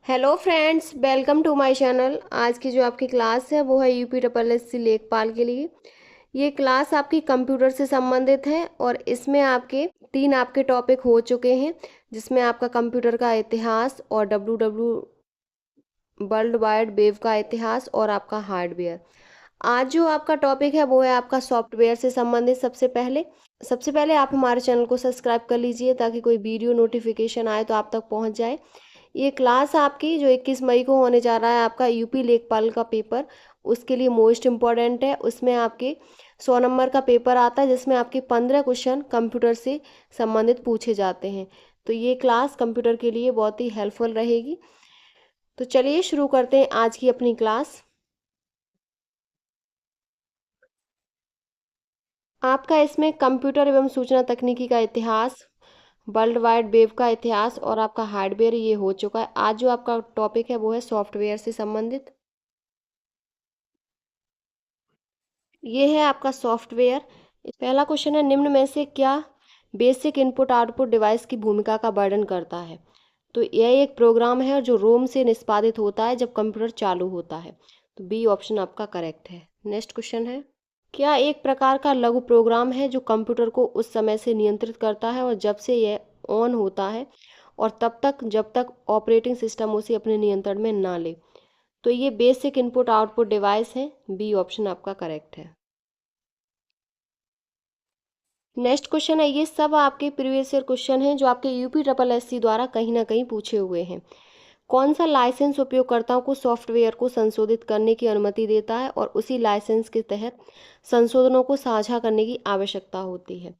Hello friends, welcome to my channel. आज की जो आपकी क्लास है वो है यूपी ट्रिपल एस सी लेखपाल के लिए। ये क्लास आपकी कंप्यूटर से संबंधित है और इसमें आपके तीन आपके टॉपिक हो चुके हैं, जिसमें आपका कंप्यूटर का इतिहास और W W world wide web का इतिहास और आपका हार्डवेयर। आज जो आपका टॉपिक है वो है आपका सॉफ्टवेयर से संबंधित। सबसे पहले आप हमारे चैनल को सब्सक्राइब कर लीजिए ताकि कोई वीडियो नोटिफिकेशन आए तो आप तक पहुंच जाए। ये क्लास आपकी जो 21 मई को होने जा रहा है, आपका यूपी लेखपाल का पेपर, उसके लिए मोस्ट इम्पॉर्टेंट है। उसमें आपके 100 नंबर का पेपर आता है, जिसमें आपके 15 क्वेश्चन कंप्यूटर से संबंधित पूछे जाते हैं। तो ये क्लास कंप्यूटर के लिए बहुत ही हेल्पफुल रहेगी। तो चलिए शुरू करते हैं आज की अपनी क्लास। आपका इसमें कंप्यूटर एवं सूचना तकनीकी का इतिहास, वर्ल्ड वाइड वेब का इतिहास और आपका हार्डवेयर ये हो चुका है। आज जो आपका टॉपिक है वो है सॉफ्टवेयर से संबंधित। ये है आपका सॉफ्टवेयर। पहला क्वेश्चन है, निम्न में से क्या बेसिक इनपुट आउटपुट डिवाइस की भूमिका का वर्णन करता है? तो यह एक प्रोग्राम है जो रोम से निष्पादित होता है जब कंप्यूटर चालू होता है। तो बी ऑप्शन आपका करेक्ट है। नेक्स्ट क्वेश्चन है, क्या एक प्रकार का लघु प्रोग्राम है जो कंप्यूटर को उस समय से नियंत्रित करता है और जब से यह ऑन होता है और तब तक जब तक ऑपरेटिंग सिस्टम उसे अपने नियंत्रण में ना ले? तो ये बेसिक इनपुट आउटपुट डिवाइस है। बी ऑप्शन आपका करेक्ट है। नेक्स्ट क्वेश्चन है, ये सब आपके प्रीवियस ईयर क्वेश्चन हैं जो आपके यूपी ट्रिपल एस सी द्वारा कहीं ना कहीं पूछे हुए हैं। कौन सा लाइसेंस उपयोगकर्ताओं को सॉफ्टवेयर को संशोधित करने की अनुमति देता है और उसी लाइसेंस के तहत संशोधनों को साझा करने की आवश्यकता होती है?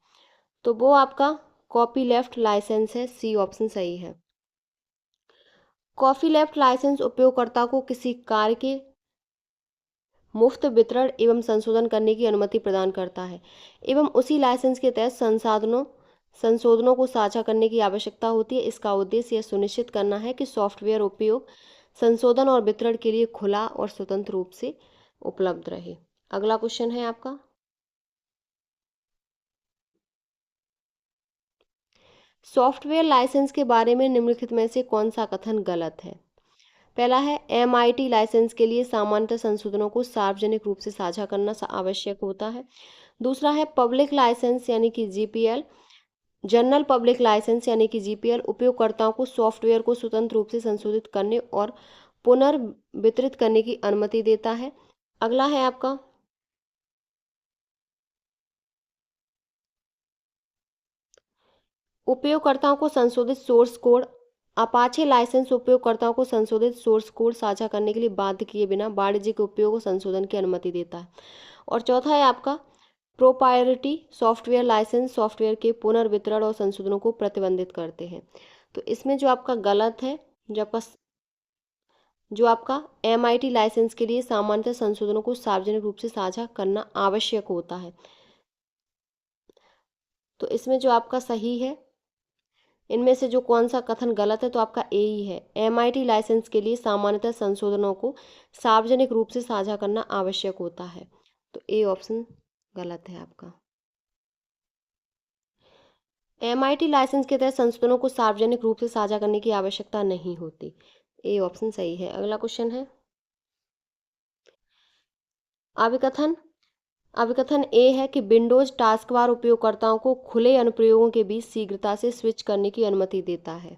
तो वो आपका कॉपी लेफ्ट लाइसेंस है। सी ऑप्शन सही है। कॉपी लेफ्ट लाइसेंस उपयोगकर्ता को किसी कार्य के मुफ्त वितरण एवं संशोधन करने की अनुमति प्रदान करता है एवं उसी लाइसेंस के तहत संशोधनों को साझा करने की आवश्यकता होती है। इसका उद्देश्य यह सुनिश्चित करना है कि सॉफ्टवेयर उपयोग, संशोधन और वितरण के लिए खुला और स्वतंत्र रूप से उपलब्ध रहे। अगला क्वेश्चन है आपका, सॉफ्टवेयर लाइसेंस के बारे में निम्नलिखित में से कौन सा कथन गलत है? पहला है, MIT लाइसेंस के लिए सामान्यतः संशोधनों को सार्वजनिक रूप से साझा करना आवश्यक होता है। दूसरा है, पब्लिक लाइसेंस यानी कि GPL, जनरल पब्लिक लाइसेंस यानी कि GPL उपयोगकर्ताओं को सॉफ्टवेयर को स्वतंत्र रूप से संशोधित करने और पुनर्वितरित करने की अनुमति देता है। अगला है आपका, उपयोगकर्ताओं को संशोधित सोर्स कोड। अपाचे लाइसेंस उपयोगकर्ताओं को संशोधित सोर्स कोड साझा करने के लिए बाध्य किए बिना वाणिज्यिक उपयोग और संशोधन की अनुमति देता है। और चौथा है आपका, प्रोप्राइटरी सॉफ्टवेयर लाइसेंस सॉफ्टवेयर के पुनर्वितरण और संशोधनों को प्रतिबंधित करते हैं। तो इसमें जो आपका गलत है, जो आपका MIT लाइसेंस के लिए सामान्यतः संशोधनों को सार्वजनिक रूप से साझा करना आवश्यक होता है। तो इसमें जो आपका सही है, इनमें से जो कौन सा कथन गलत है, तो आपका ए ही है। MIT लाइसेंस के लिए सामान्यतः संशोधनों को सार्वजनिक रूप से साझा करना आवश्यक होता है। तो ए ऑप्शन गलत है आपका। MIT लाइसेंस के तहत संशोधनों को सार्वजनिक रूप से साझा करने की आवश्यकता नहीं होती। ए ऑप्शन सही है। अगला क्वेश्चन है, अभिकथन अभिकथन ए है कि विंडोज टास्कबार उपयोगकर्ताओं को खुले अनुप्रयोगों के बीच शीघ्रता से स्विच करने की अनुमति देता है।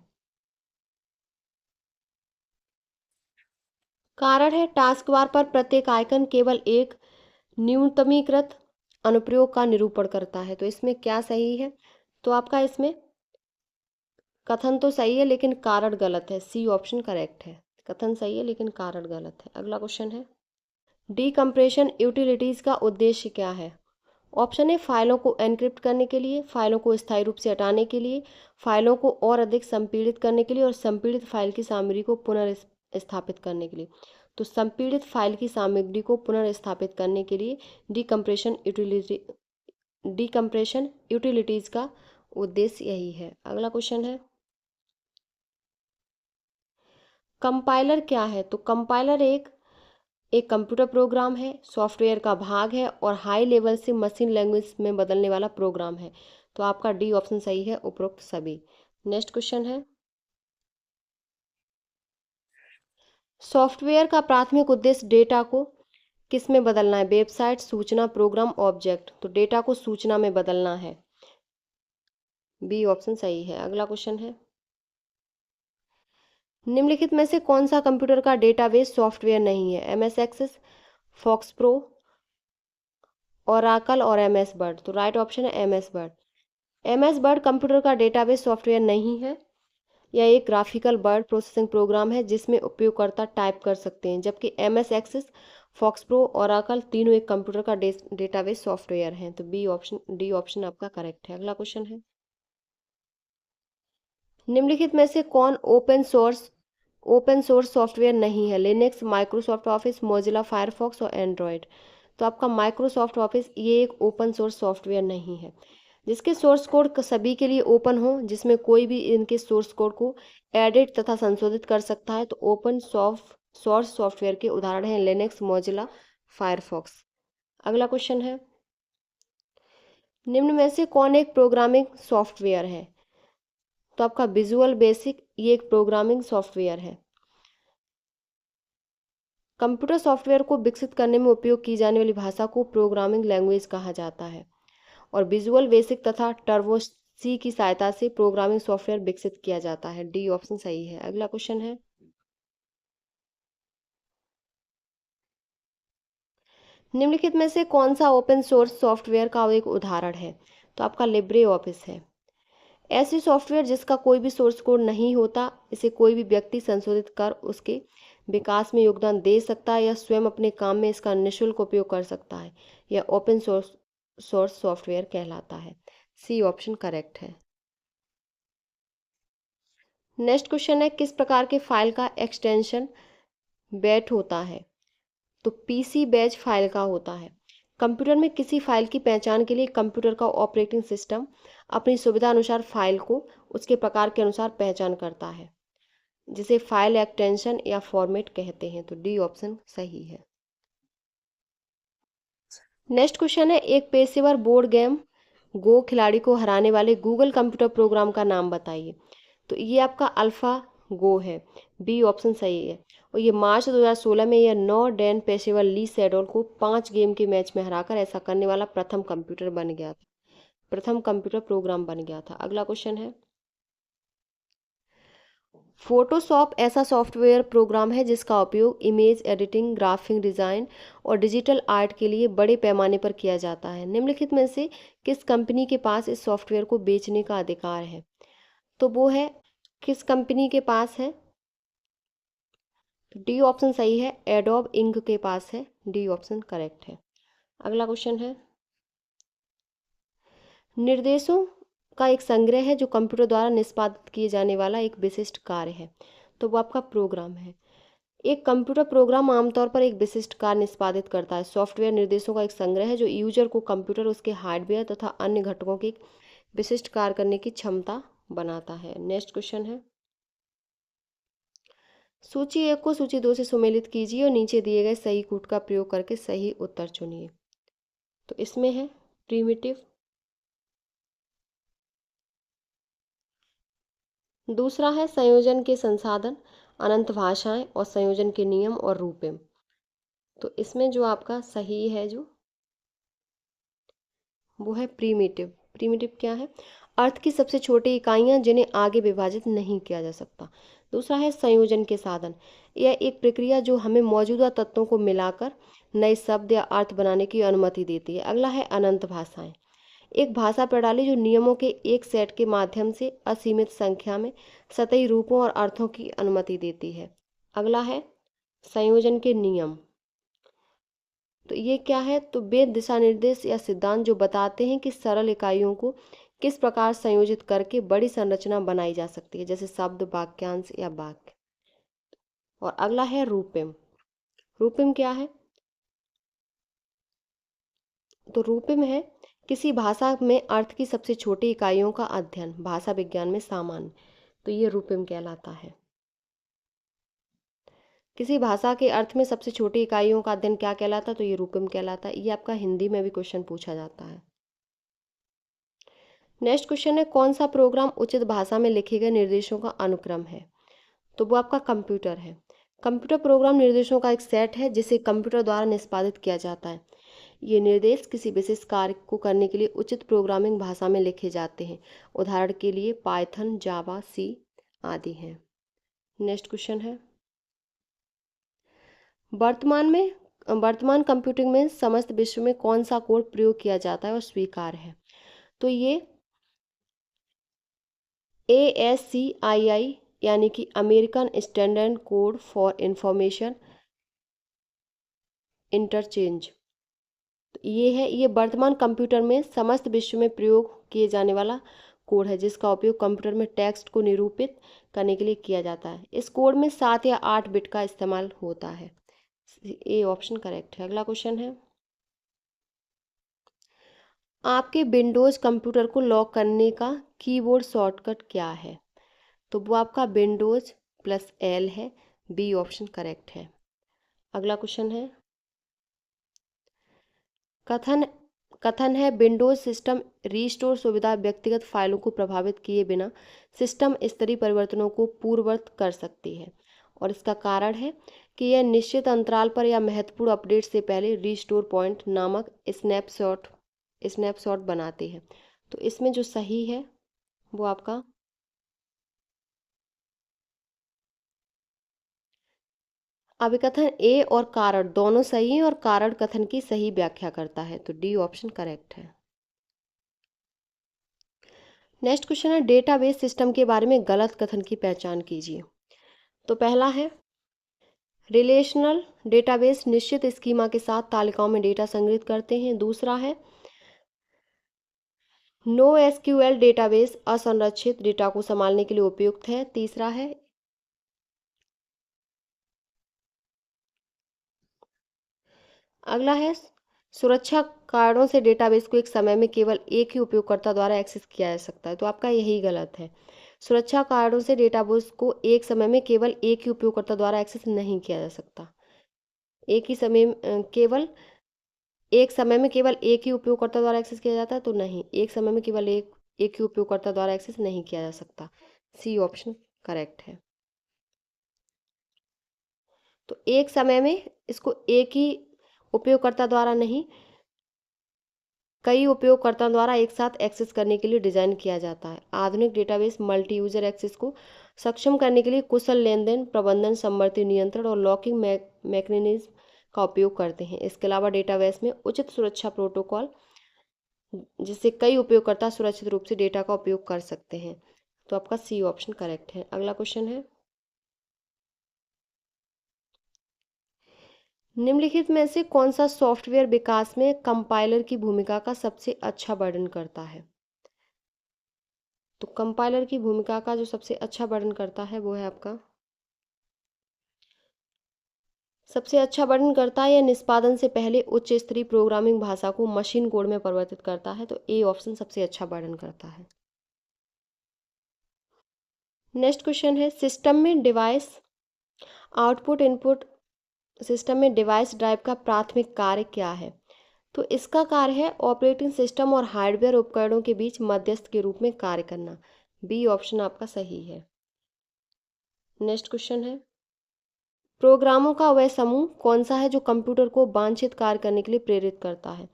कारण है, टास्कबार पर प्रत्येक आइकन केवल एक न्यूनतमीकृत अनुप्रयोग का निरूपण करता है। तो इसमें क्या सही है? तो आपका इसमें कथन तो सही है लेकिन कारण गलत है। सी ऑप्शन करेक्ट है। कथन सही है लेकिन कारण गलत है। अगला क्वेश्चन है, डीकम्प्रेशन यूटिलिटीज का उद्देश्य क्या है? ऑप्शन ए, फाइलों को एन्क्रिप्ट करने के लिए, फाइलों को स्थायी रूप से हटाने के लिए, फाइलों को और अधिक संपीड़ित करने के लिए और संपीड़ित फाइल की सामग्री को पुनर्स्थापित करने के लिए। तो संपीड़ित फाइल की सामग्री को पुनर्स्थापित करने के लिए डीकम्प्रेशन यूटिलिटीज का उद्देश्य यही है। अगला क्वेश्चन है, कंपाइलर क्या है? तो कंपाइलर एक एक कंप्यूटर प्रोग्राम है, सॉफ्टवेयर का भाग है और हाई लेवल से मशीन लैंग्वेज में बदलने वाला प्रोग्राम है। तो आपका डी ऑप्शन सही है, उपरोक्त सभी। नेक्स्ट क्वेश्चन है, सॉफ्टवेयर का प्राथमिक उद्देश्य डेटा को किस में बदलना है? वेबसाइट, सूचना, प्रोग्राम, ऑब्जेक्ट। तो डेटा को सूचना में बदलना है। बी ऑप्शन सही है। अगला क्वेश्चन है, निम्नलिखित में से कौन सा कंप्यूटर का डेटाबेस सॉफ्टवेयर नहीं है? MS Access, FoxPro, Oracle और एमएस वर्ड। तो राइट ऑप्शन है MS Word. MS Word computer का डेटाबेस सॉफ्टवेयर नहीं है। यह एक ग्राफिकल वर्ड प्रोसेसिंग प्रोग्राम है जिसमें उपयोगकर्ता टाइप कर सकते हैं, जबकि MS Access, FoxPro, Oracle तीनों एक कंप्यूटर का डेटाबेस सॉफ्टवेयर हैं। तो बी ऑप्शन, डी ऑप्शन आपका करेक्ट है। अगला क्वेश्चन है, निम्नलिखित में से कौन ओपन सोर्स सॉफ्टवेयर नहीं है? Linux, Microsoft office, Mozilla Firefox और एंड्रॉयड। तो आपका माइक्रोसॉफ्ट ऑफिस ये एक ओपन सोर्स सॉफ्टवेयर नहीं है। जिसके सोर्स कोड सभी के लिए ओपन हो, जिसमें कोई भी इनके सोर्स कोड को एडिट तथा संशोधित कर सकता है, तो ओपन सोर्स सॉफ्टवेयर के उदाहरण हैं लिनक्स, मोजिला, फायरफॉक्स। अगला क्वेश्चन है, निम्न में से कौन एक प्रोग्रामिंग सॉफ्टवेयर है? तो आपका विजुअल बेसिक ये एक प्रोग्रामिंग सॉफ्टवेयर है। कंप्यूटर सॉफ्टवेयर को विकसित करने में उपयोग की जाने वाली भाषा को प्रोग्रामिंग लैंग्वेज कहा जाता है, और विजुअल बेसिक तथा टर्बो सी की सहायता से प्रोग्रामिंग सॉफ्टवेयर विकसित किया जाता है। डी ऑप्शन सही है। अगला क्वेश्चन है, निम्नलिखित में से कौन सा ओपन सोर्स सॉफ्टवेयर का एक उदाहरण है? तो आपका लिब्रे ऑफिस है। ऐसी सॉफ्टवेयर जिसका कोई भी सोर्स कोड नहीं होता, इसे कोई भी व्यक्ति संशोधित कर उसके विकास में योगदान दे सकता है या स्वयं अपने काम में इसका निःशुल्क उपयोग कर सकता है। यह ओपन सोर्स सॉफ्टवेयर कहलाता है। सी ऑप्शन करेक्ट है। नेक्स्ट क्वेश्चन है, किस प्रकार के फाइल का एक्सटेंशन बैट होता है? तो पीसी बैच फाइल का होता है। कंप्यूटर में किसी फाइल की पहचान के लिए कंप्यूटर का ऑपरेटिंग सिस्टम अपनी सुविधा अनुसार फाइल को उसके प्रकार के अनुसार पहचान करता है, जिसे फाइल एक्सटेंशन या फॉर्मेट कहते हैं। तो डी ऑप्शन सही है। नेक्स्ट क्वेश्चन है, एक पेशेवर बोर्ड गेम गो खिलाड़ी को हराने वाले गूगल कंप्यूटर प्रोग्राम का नाम बताइए। तो ये आपका अल्फा गो है। बी ऑप्शन सही है। और ये मार्च 2016 में यह 9 डैन पेशेवर ली सेडोल को 5 गेम के मैच में हराकर ऐसा करने वाला प्रथम कंप्यूटर प्रोग्राम बन गया था। अगला क्वेश्चन है, फोटोशॉप ऐसा सॉफ्टवेयर प्रोग्राम है जिसका उपयोग इमेज एडिटिंग, ग्राफिक डिज़ाइन और डिजिटल आर्ट के लिए बड़े पैमाने पर किया जाता है। निम्नलिखित में से किस कंपनी के पास इस सॉफ्टवेयर को बेचने का अधिकार है? तो वो है, किस कंपनी के पास है? तो डी ऑप्शन सही है, एडोब इंक के पास है। डी ऑप्शन करेक्ट है। अगला क्वेश्चन है, निर्देशों का एक संग्रह है जो कंप्यूटर द्वारा निष्पादित किए जाने वाला एक विशिष्ट कार्य है। तो वो आपका प्रोग्राम है। एक कंप्यूटर प्रोग्राम आमतौर पर एक विशिष्ट कार्य निष्पादित करता है। सॉफ्टवेयर निर्देशों का एक संग्रह है जो यूजर को कंप्यूटर, उसके हार्डवेयर तथा अन्य घटकों की विशिष्ट कार्य करने की क्षमता बनाता है। नेक्स्ट क्वेश्चन है, सूची 1 को सूची 2 से सुमेलित कीजिए और नीचे दिए गए सही कूट का प्रयोग करके सही उत्तर चुनिए। तो इसमें है प्रीमिटिव, दूसरा है संयोजन के संसाधन, अनंत भाषाएं और संयोजन के नियम और रूपम। तो इसमें जो आपका सही है जो वो है प्रीमिटिव। प्रीमिटिव क्या है? अर्थ की सबसे छोटी इकाइयां जिन्हें आगे विभाजित नहीं किया जा सकता। दूसरा है संयोजन के साधन, यह एक प्रक्रिया जो हमें मौजूदा तत्वों को मिलाकर नए शब्द या अर्थ बनाने की अनुमति देती है। अगला है अनंत भाषाएं, एक भाषा प्रणाली जो नियमों के एक सेट के माध्यम से असीमित संख्या में सतही रूपों और अर्थों की अनुमति देती है। अगला है संयोजन के नियम। तो ये क्या है? तो वे दिशा निर्देश या सिद्धांत जो बताते हैं कि सरल इकाइयों को किस प्रकार संयोजित करके बड़ी संरचना बनाई जा सकती है, जैसे शब्द, वाक्यांश या वाक्य। और अगला है रूपम। रूपम क्या है? तो रूपम है किसी भाषा में अर्थ की सबसे छोटी इकाइयों का अध्ययन, भाषा विज्ञान में सामान्य। तो ये रूपम कहलाता है। किसी भाषा के अर्थ में सबसे छोटी इकाइयों का अध्ययन क्या कहलाता है? तो ये रूपम कहलाता है। ये आपका हिंदी में भी क्वेश्चन पूछा जाता है। नेक्स्ट क्वेश्चन है, कौन सा प्रोग्राम उचित भाषा में लिखे गए निर्देशों का अनुक्रम है? तो वो आपका कंप्यूटर है। कंप्यूटर प्रोग्राम निर्देशों का एक सेट है जिसे कंप्यूटर द्वारा निष्पादित किया जाता है। ये निर्देश किसी विशेष कार्य को करने के लिए उचित प्रोग्रामिंग भाषा में लिखे जाते हैं। उदाहरण के लिए पाइथन, जावा, सी आदि हैं। नेक्स्ट क्वेश्चन है, वर्तमान कंप्यूटिंग में समस्त विश्व में कौन सा कोड प्रयोग किया जाता है और स्वीकार है? तो ये ASCII यानी कि American standard code for information interchange, ये वर्तमान कंप्यूटर में समस्त विश्व में प्रयोग किए जाने वाला कोड है जिसका उपयोग कंप्यूटर में टेक्स्ट को निरूपित करने के लिए किया जाता है। इस कोड में 7 या 8 बिट का इस्तेमाल होता है। ए ऑप्शन करेक्ट है। अगला क्वेश्चन है, आपके विंडोज कंप्यूटर को लॉक करने का कीबोर्ड शॉर्टकट क्या है? तो वो आपका विंडोज+L है। बी ऑप्शन करेक्ट है। अगला क्वेश्चन है, कथन कथन है विंडोज सिस्टम रीस्टोर सुविधा व्यक्तिगत फाइलों को प्रभावित किए बिना सिस्टम स्तरीय परिवर्तनों को पूर्ववत कर सकती है और इसका कारण है कि यह निश्चित अंतराल पर या महत्वपूर्ण अपडेट से पहले रीस्टोर पॉइंट नामक स्नैपशॉट बनाती है। तो इसमें जो सही है वो आपका अभिकथन ए और कारण दोनों सही हैं और कारण कथन की सही व्याख्या करता है। तो डी ऑप्शन करेक्ट है। नेक्स्ट क्वेश्चन है, डेटाबेस सिस्टम के बारे में गलत कथन की पहचान कीजिए। तो पहला है, रिलेशनल डेटाबेस निश्चित स्कीमा के साथ तालिकाओं में डेटा संग्रहित करते हैं। दूसरा है, नो एसक्यूएल डेटाबेस असंरक्षित डेटा को संभालने के लिए उपयुक्त है। तीसरा है, अगला है, सुरक्षा कारणों से डेटाबेस को एक समय में केवल एक ही उपयोगकर्ता द्वारा एक्सेस किया जा सकता है। तो आपका यही गलत है। सुरक्षा कारणों से डेटाबेस को एक समय में केवल एक ही उपयोगकर्ता द्वारा एक्सेस नहीं किया जा सकता। एक ही समय केवल एक समय में केवल एक ही उपयोगकर्ता द्वारा एक्सेस किया जाता है? तो नहीं, एक समय में केवल एक ही उपयोगकर्ता द्वारा एक्सेस नहीं किया जा सकता। सी ऑप्शन करेक्ट है। तो एक समय में इसको एक ही उपयोगकर्ता द्वारा नहीं, कई उपयोगकर्ताओं द्वारा एक साथ एक्सेस करने के लिए डिज़ाइन किया जाता है। आधुनिक डेटाबेस मल्टी यूजर एक्सेस को सक्षम करने के लिए कुशल लेन देन प्रबंधन, समवर्ती नियंत्रण और लॉकिंग मैकेनिज्म का उपयोग करते हैं। इसके अलावा डेटाबेस में उचित सुरक्षा प्रोटोकॉल जिससे कई उपयोगकर्ता सुरक्षित रूप से डेटा का उपयोग कर सकते हैं। तो आपका सी ऑप्शन करेक्ट है। अगला क्वेश्चन है, निम्नलिखित में से कौन सा सॉफ्टवेयर विकास में कंपाइलर की भूमिका का सबसे अच्छा वर्णन करता है? तो कंपाइलर की भूमिका का जो सबसे अच्छा वर्णन करता है वो है आपका, सबसे अच्छा वर्णन करता है या निष्पादन से पहले उच्च स्तरीय प्रोग्रामिंग भाषा को मशीन कोड में परिवर्तित करता है। तो ए ऑप्शन सबसे अच्छा वर्णन करता है। नेक्स्ट क्वेश्चन है, सिस्टम में डिवाइस आउटपुट इनपुट सिस्टम में डिवाइस ड्राइव का प्राथमिक कार्य क्या है? तो इसका कार्य है ऑपरेटिंग सिस्टम और हार्डवेयर उपकरणों के बीच मध्यस्थ के रूप में कार्य करना। बी ऑप्शन आपका सही है। नेक्स्ट क्वेश्चन है, प्रोग्रामों का वह समूह कौन सा है जो कंप्यूटर को वांछित कार्य करने के लिए प्रेरित करता है?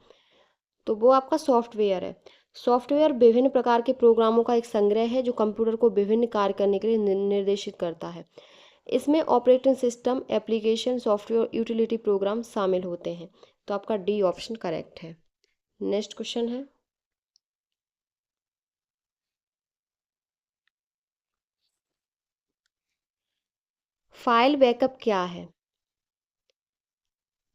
तो वो आपका सॉफ्टवेयर है। सॉफ्टवेयर विभिन्न प्रकार के प्रोग्रामों का एक संग्रह है जो कंप्यूटर को विभिन्न कार्य करने के लिए निर्देशित करता है। इसमें operating system, application, software, utility programme शामिल होते हैं। तो आपका डी ऑप्शन करेक्ट है। नेक्स्ट क्वेश्चन है, फाइल बैकअप क्या है?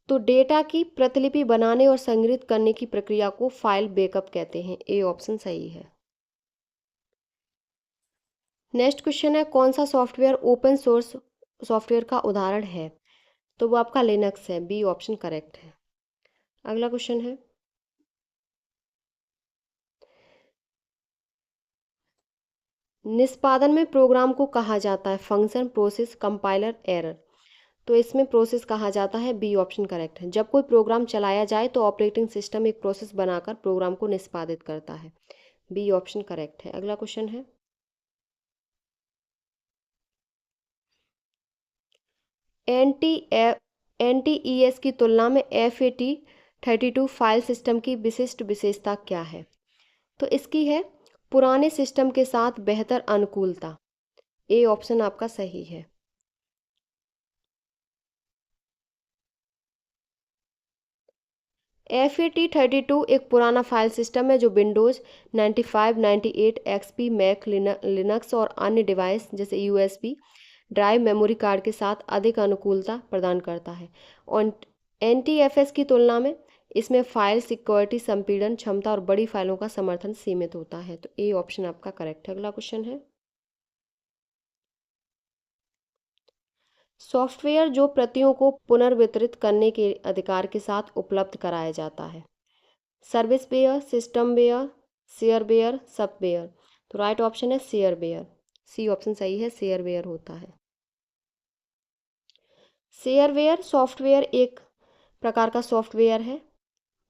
तो डेटा की प्रतिलिपि बनाने और संग्रहित करने की प्रक्रिया को फाइल बैकअप कहते हैं। ए ऑप्शन सही है। नेक्स्ट क्वेश्चन है, कौन सा सॉफ्टवेयर ओपन सोर्स सॉफ्टवेयर का उदाहरण है? तो वो आपका लिनक्स है। बी ऑप्शन करेक्ट है। अगला क्वेश्चन है, निष्पादन में प्रोग्राम को कहा जाता है फंक्शन, प्रोसेस, कंपाइलर, एरर। तो इसमें प्रोसेस कहा जाता है। बी ऑप्शन करेक्ट है। जब कोई प्रोग्राम चलाया जाए तो ऑपरेटिंग सिस्टम एक प्रोसेस बनाकर प्रोग्राम को निष्पादित करता है। बी ऑप्शन करेक्ट है। अगला क्वेश्चन है, NTES की तुलना में FAT32 फाइल सिस्टम की विशिष्ट विशेषता क्या है? तो इसकी है पुराने सिस्टम के साथ बेहतर अनुकूलता। ए ऑप्शन आपका सही है। FAT32 एक पुराना फाइल सिस्टम है जो विंडोज़ 95, 98, XP, मैक, लिनक्स और अन्य डिवाइस जैसे USB ड्राइव मेमोरी कार्ड के साथ अधिक अनुकूलता प्रदान करता है। और NTFS की तुलना में इसमें फाइल सिक्योरिटी, संपीड़न क्षमता और बड़ी फाइलों का समर्थन सीमित होता है। तो ए ऑप्शन आपका करेक्ट है। अगला क्वेश्चन है, सॉफ्टवेयर जो प्रतियों को पुनर्वितरित करने के अधिकार के साथ उपलब्ध कराया जाता है। सर्विसवेयर, सिस्टमवेयर, शेयरवेयर, सॉफ्टवेयर। तो राइट ऑप्शन है शेयरवेयर। सी ऑप्शन सही है, शेयरवेयर होता है। शेयरवेयर सॉफ्टवेयर एक प्रकार का सॉफ्टवेयर है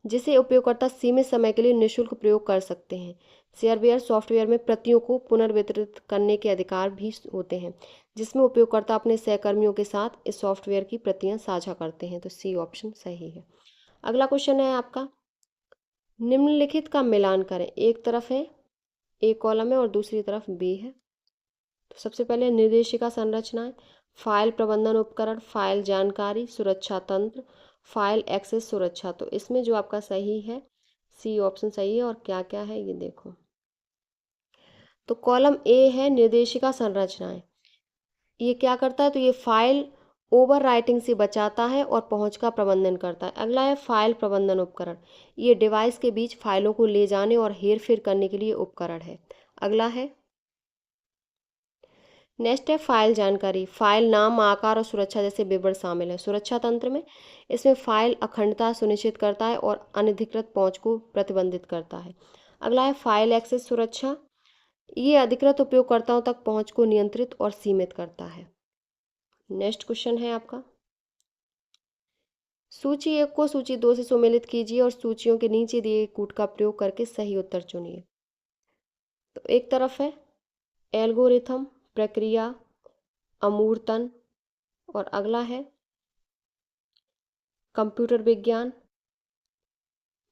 जिसे उपयोगकर्ता सीमित समय के लिए निःशुल्क प्रयोग कर सकते हैं। शेयरवेयर सॉफ्टवेयर में प्रतियों को पुनर्वितरित करने के अधिकार भी होते हैं, जिसमें उपयोगकर्ता अपने सहकर्मियों के साथ इस सॉफ्टवेयर की प्रतियां साझा करते हैं। तो सी ऑप्शन सही है। अगला क्वेश्चन है आपका, निम्नलिखित का मिलान करें। एक तरफ है ए कॉलम है और दूसरी तरफ बी है। तो सबसे पहले निर्देशिका संरचनाएं, फाइल प्रबंधन उपकरण, फाइल जानकारी सुरक्षा तंत्र, फाइल एक्सेस सुरक्षा। तो इसमें जो आपका सही है सी ऑप्शन सही है। और क्या क्या है ये देखो। तो कॉलम ए है निर्देशिका संरचनाएं। ये क्या करता है, तो ये फाइल ओवर राइटिंग से बचाता है और पहुंच का प्रबंधन करता है। अगला है फाइल प्रबंधन उपकरण। ये डिवाइस के बीच फाइलों को ले जाने और हेर फेर करने के लिए उपकरण है। अगला है, नेक्स्ट है फाइल जानकारी। फाइल नाम, आकार और सुरक्षा जैसे विवरण शामिल है सुरक्षा तंत्र में। इसमें फाइल अखंडता सुनिश्चित करता है और अनधिकृत पहुंच को प्रतिबंधित करता है। अगला है फाइल एक्सेस सुरक्षा। ये अधिकृत उपयोगकर्ताओं तक पहुंच को नियंत्रित और सीमित करता है। नेक्स्ट क्वेश्चन है आपका, सूची 1 को सूची 2 से सुमेलित कीजिए और सूचियों के नीचे दिए कूट का प्रयोग करके सही उत्तर चुनिए। तो एक तरफ है एल्गोरिथम, प्रक्रिया, अमूर्तन और अगला है कंप्यूटर विज्ञान।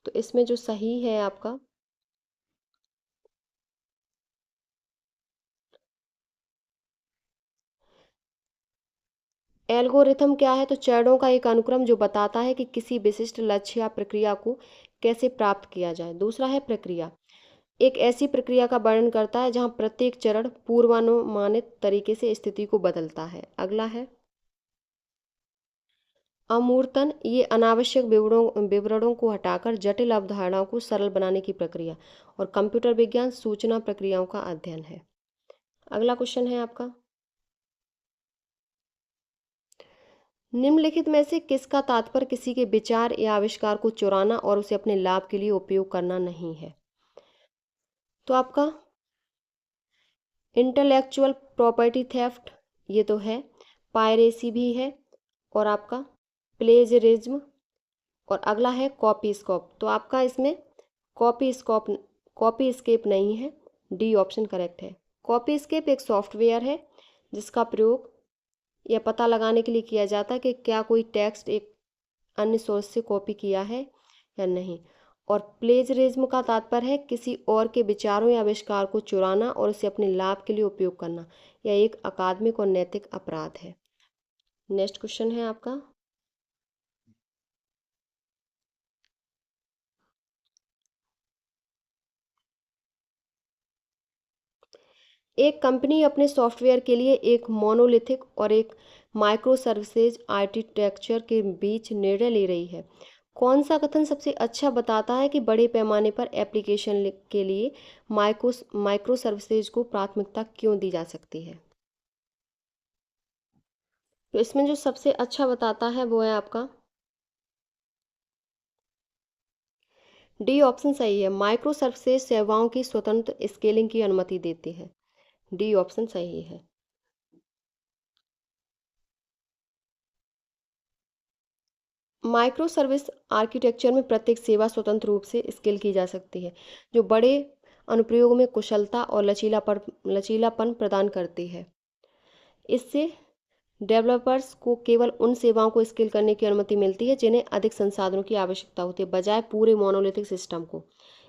तो इसमें जो सही है आपका एल्गोरिथम क्या है, तो चरणों का एक अनुक्रम जो बताता है कि किसी विशिष्ट लक्ष्य या प्रक्रिया को कैसे प्राप्त किया जाए। दूसरा है प्रक्रिया, एक ऐसी प्रक्रिया का वर्णन करता है जहां प्रत्येक चरण पूर्वानुमानित तरीके से स्थिति को बदलता है। अगला है अमूर्तन, ये अनावश्यक विवरणों को हटाकर जटिल अवधारणाओं को सरल बनाने की प्रक्रिया। और कंप्यूटर विज्ञान सूचना प्रक्रियाओं का अध्ययन है। अगला क्वेश्चन है आपका, निम्नलिखित में से किसका तात्पर्य किसी के विचार या आविष्कार को चुराना और उसे अपने लाभ के लिए उपयोग करना नहीं है। तो आपका इंटेलेक्चुअल प्रॉपर्टी थेफ्ट ये तो है, पायरेसी भी है और आपका प्लेजरिज्म और अगला है कॉपी स्कॉप। तो आपका इसमें कॉपी स्केप नहीं है। डी ऑप्शन करेक्ट है। कॉपी स्केप एक सॉफ्टवेयर है जिसका प्रयोग यह पता लगाने के लिए किया जाता है कि क्या कोई टेक्स्ट एक अन्य सोर्स से कॉपी किया है या नहीं। और प्लेजरिज्म का तात्पर्य है किसी और के विचारों या आविष्कार को चुराना और उसे अपने लाभ के लिए उपयोग करना। यह एक अकादमिक और नैतिक अपराध है। नेक्स्ट क्वेश्चन है आपका, एक कंपनी अपने सॉफ्टवेयर के लिए एक मोनोलिथिक और एक माइक्रो सर्विसेज आर्किटेक्चर के बीच निर्णय ले रही है। कौन सा कथन सबसे अच्छा बताता है कि बड़े पैमाने पर एप्लीकेशन के लिए माइक्रो सर्विसेज को प्राथमिकता क्यों दी जा सकती है। तो इसमें जो सबसे अच्छा बताता है वो है आपका डी ऑप्शन सही है। माइक्रो सर्विसेज सेवाओं की स्वतंत्र स्केलिंग की अनुमति देती है। डी ऑप्शन सही है। माइक्रो सर्विस आर्किटेक्चर में प्रत्येक सेवा स्वतंत्र रूप से स्केल की जा सकती है, जो बड़े अनुप्रयोग में कुशलता और लचीलापन प्रदान करती है। इससे डेवलपर्स को केवल उन सेवाओं को स्केल करने की अनुमति मिलती है जिन्हें अधिक संसाधनों की आवश्यकता होती है, बजाय पूरे मोनोलिथिक सिस्टम को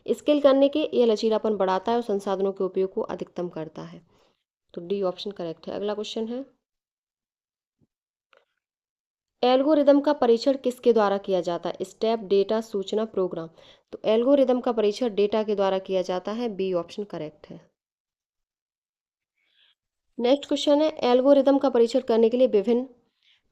स्केल करने के। यह लचीलापन बढ़ाता है और संसाधनों के उपयोग को अधिकतम करता है। तो डी ऑप्शन करेक्ट है। अगला क्वेश्चन है, एल्गोरिदम का परीक्षण किसके द्वारा किया जाता है? स्टेप, डेटा, सूचना, प्रोग्राम। तो एल्गोरिदम का परीक्षण डेटा के द्वारा किया जाता है। बी ऑप्शन करेक्ट है। नेक्स्ट क्वेश्चन है, एल्गोरिदम का परीक्षण करने के लिए विभिन्न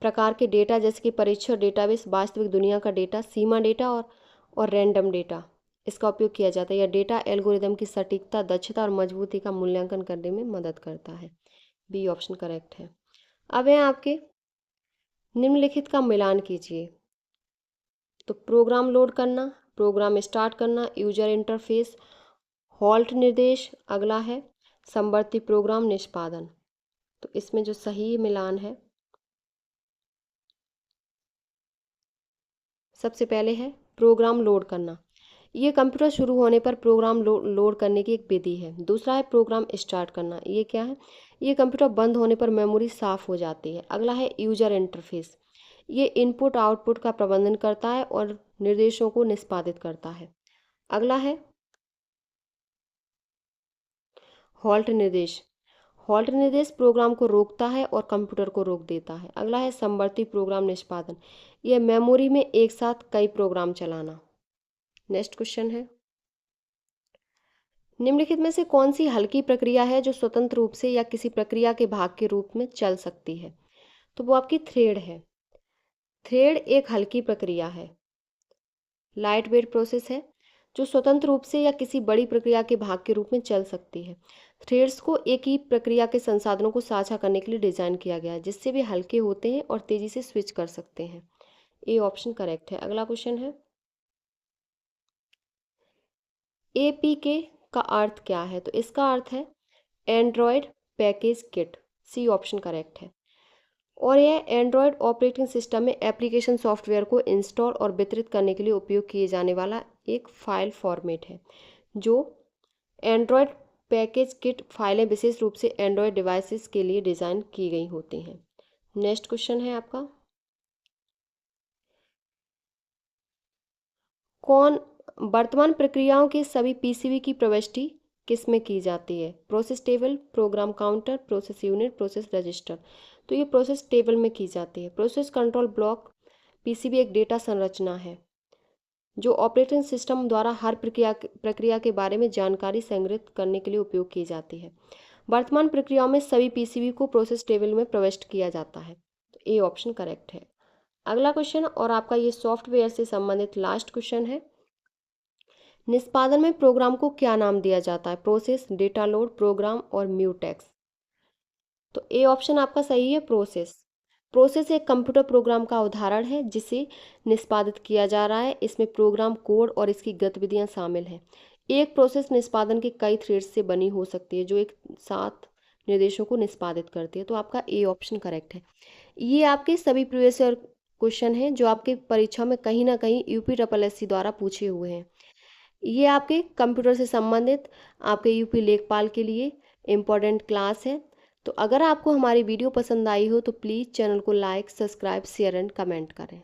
प्रकार के डेटा जैसे कि परीक्षण डेटाबेस, वास्तविक दुनिया का डेटा, सीमा डेटा और रैंडम डेटा, इसका उपयोग किया जाता है। यह डेटा एल्गोरिदम की सटीकता, दक्षता और मजबूती का मूल्यांकन करने में मदद करता है। बी ऑप्शन करेक्ट है। अब है आपके निम्नलिखित का मिलान कीजिए। तो प्रोग्राम लोड करना, प्रोग्राम स्टार्ट करना, यूजर इंटरफेस, हॉल्ट निर्देश, अगला है समवर्ती प्रोग्राम निष्पादन। तो इसमें जो सही मिलान है, सबसे पहले है प्रोग्राम लोड करना। ये कंप्यूटर शुरू होने पर प्रोग्राम लोड करने की एक विधि है। दूसरा है प्रोग्राम स्टार्ट करना। ये क्या है? ये कंप्यूटर बंद होने पर मेमोरी साफ हो जाती है। अगला है यूजर इंटरफेस। ये इनपुट आउटपुट का प्रबंधन करता है और निर्देशों को निष्पादित करता है। अगला है हॉल्ट निर्देश। हॉल्ट निर्देश प्रोग्राम को रोकता है और कंप्यूटर को रोक देता है। अगला है समवर्ती प्रोग्राम निष्पादन। यह मेमोरी में एक साथ कई प्रोग्राम चलाना। नेक्स्ट क्वेश्चन है, निम्नलिखित में से कौन सी हल्की प्रक्रिया है जो स्वतंत्र रूप से या किसी प्रक्रिया के भाग के रूप में चल सकती है? तो वो आपकी थ्रेड है। थ्रेड एक हल्की प्रक्रिया है, लाइट वेट प्रोसेस है, जो स्वतंत्र रूप से या किसी बड़ी प्रक्रिया के भाग के रूप में चल सकती है। थ्रेड्स को एक ही प्रक्रिया के संसाधनों को साझा करने के लिए डिजाइन किया गया है, जिससे वे हल्के होते हैं और तेजी से स्विच कर सकते हैं। ए ऑप्शन करेक्ट है। अगला क्वेश्चन है, एपीके का अर्थ क्या है? तो इसका अर्थ है Android package kit. C option correct है। और यह एंड्रॉयड ऑपरेटिंग सिस्टम में एप्लीकेशन सॉफ्टवेयर को इंस्टॉल और वितरित करने के लिए उपयोग किए जाने वाला एक फाइल फॉर्मेट है। जो एंड्रॉयड पैकेज किट फाइलें विशेष रूप से एंड्रॉयड डिवाइसेस के लिए डिज़ाइन की गई होती हैं। नेक्स्ट क्वेश्चन है आपका, कौन वर्तमान प्रक्रियाओं के सभी पीसीबी की प्रविष्टि किस में की जाती है? Process table, program counter, process unit, process register. तो ये प्रोसेस टेबल में की जाती है। प्रोसेस कंट्रोल ब्लॉक पीसीबी एक डेटा संरचना है जो ऑपरेटिंग सिस्टम द्वारा हर प्रक्रिया के बारे में जानकारी संग्रहित करने के लिए उपयोग की जाती है। वर्तमान प्रक्रियाओं में सभी पीसीबी को प्रोसेस टेबल में प्रविष्ट किया जाता है। तो ए ऑप्शन करेक्ट है। अगला क्वेश्चन और आपका ये सॉफ्टवेयर से संबंधित लास्ट क्वेश्चन है, निष्पादन में प्रोग्राम को क्या नाम दिया जाता है? प्रोसेस, डेटा लोड, प्रोग्राम और म्यूटेक्स। तो ए ऑप्शन आपका सही है, प्रोसेस। प्रोसेस एक कंप्यूटर प्रोग्राम का उदाहरण है जिसे निष्पादित किया जा रहा है। इसमें प्रोग्राम कोड और इसकी गतिविधियां शामिल हैं। एक प्रोसेस निष्पादन के कई थ्रेड्स से बनी हो सकती है जो एक साथ निर्देशों को निष्पादित करती है। तो आपका ए ऑप्शन करेक्ट है। ये आपके सभी प्रीवियस ईयर क्वेश्चन हैं जो आपके परीक्षा में कहीं ना कहीं यूपी SSC द्वारा पूछे हुए हैं। ये आपके कंप्यूटर से संबंधित आपके यूपी लेखपाल के लिए इम्पोर्टेंट क्लास है। तो अगर आपको हमारी वीडियो पसंद आई हो तो प्लीज़ चैनल को like, subscribe, share and comment करें।